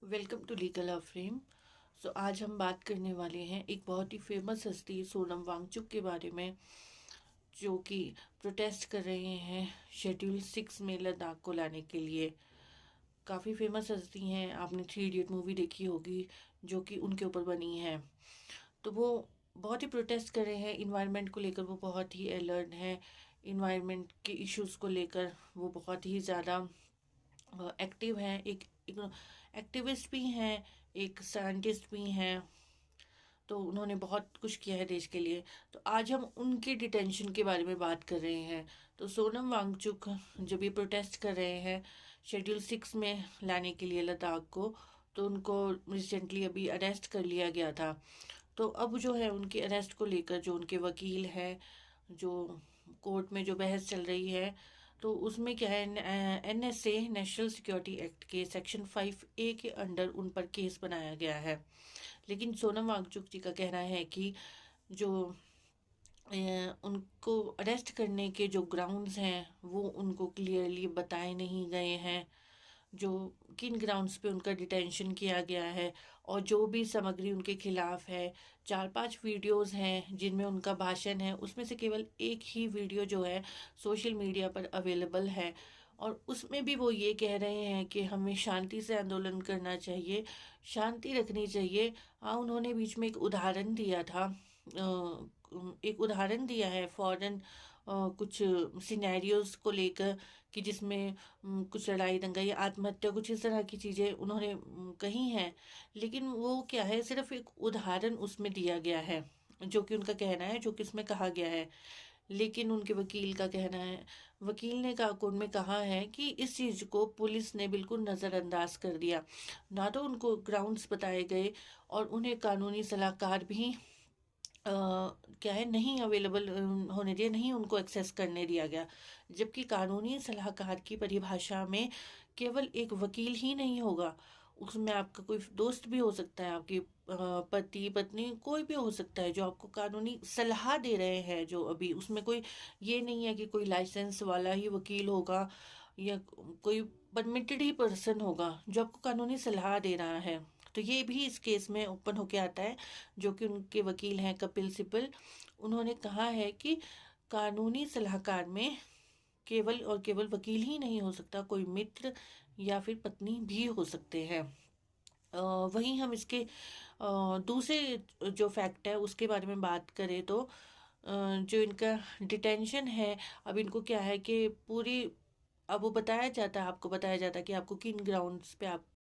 Welcome to legal frame. आज हम बात करने वाले हैं एक बहुत ही फेमस हस्ती सोनम वांगचुक के बारे में, जो कि प्रोटेस्ट कर रहे हैं शेड्यूल 6 में लद्दाख को लाने के लिए। काफ़ी फेमस हस्ती हैं, आपने 3 इडियट मूवी देखी होगी जो कि उनके ऊपर बनी है। तो वो बहुत ही प्रोटेस्ट कर रहे हैं इन्वायरमेंट को लेकर, वो बहुत ही अलर्ट हैं इन्वायरमेंट के इश्यूज़ को लेकर। वो बहुत ही ज़्यादा एक्टिव हैं, एक एक्टिविस्ट भी हैं, एक साइंटिस्ट भी हैं। तो उन्होंने बहुत कुछ किया है देश के लिए। तो आज हम उनके डिटेंशन के बारे में बात कर रहे हैं। तो सोनम वांगचुक जब ये प्रोटेस्ट कर रहे हैं शेड्यूल 6 में लाने के लिए लद्दाख को, तो उनको रिसेंटली अभी अरेस्ट कर लिया गया था। तो अब जो है उनके अरेस्ट को लेकर जो उनके वकील हैं, जो कोर्ट में जो बहस चल रही है, तो उसमें क्या है, NSA नेशनल सिक्योरिटी एक्ट के सेक्शन 5A के अंडर उन पर केस बनाया गया है। लेकिन सोनम वांगचुक जी का कहना है कि जो उनको अरेस्ट करने के जो ग्राउंड्स हैं वो उनको क्लियरली बताए नहीं गए हैं, जो किन ग्राउंड्स पे उनका डिटेंशन किया गया है, और जो भी सामग्री उनके खिलाफ है। 4-5 वीडियोस हैं जिनमें उनका भाषण है, उसमें से केवल एक ही वीडियो जो है सोशल मीडिया पर अवेलेबल है, और उसमें भी वो ये कह रहे हैं कि हमें शांति से आंदोलन करना चाहिए, शांति रखनी चाहिए। हाँ, उन्होंने बीच में एक उदाहरण दिया था, एक उदाहरण दिया है फॉरेन कुछ सिनेरियोज को लेकर, कि जिसमें कुछ लड़ाई दंगा या आत्महत्या कुछ इस तरह की चीज़ें उन्होंने कही हैं। लेकिन वो क्या है, सिर्फ एक उदाहरण उसमें दिया गया है, जो कि उनका कहना है, जो कि इसमें कहा गया है। लेकिन उनके वकील का कहना है, वकील ने का कोर्ट में कहा है कि इस चीज़ को पुलिस ने बिल्कुल नज़रअंदाज कर दिया। ना तो उनको ग्राउंड्स बताए गए, और उन्हें कानूनी सलाहकार भी क्या है नहीं अवेलेबल होने दिया, नहीं उनको एक्सेस करने दिया गया। जबकि कानूनी सलाहकार की परिभाषा में केवल एक वकील ही नहीं होगा, उसमें आपका कोई दोस्त भी हो सकता है, आपकी पति पत्नी कोई भी हो सकता है जो आपको कानूनी सलाह दे रहे हैं। जो अभी उसमें कोई ये नहीं है कि कोई लाइसेंस वाला ही वकील होगा या कोई परमिटेड ही पर्सन होगा जो आपको कानूनी सलाह दे रहा है। तो ये भी इस केस में ओपन होके आता है, जो कि उनके वकील हैं कपिल सिब्बल। उन्होंने कहा है कि कानूनी सलाहकार में केवल और केवल वकील ही नहीं हो सकता, कोई मित्र या फिर पत्नी भी हो सकते हैं। वहीं हम इसके दूसरे जो फैक्ट है उसके बारे में बात करें तो जो इनका डिटेंशन है, अब इनको क्या है कि पूरी, अब वो बताया जाता है, आपको बताया जाता है कि आपको किन ग्राउंड्स पे आप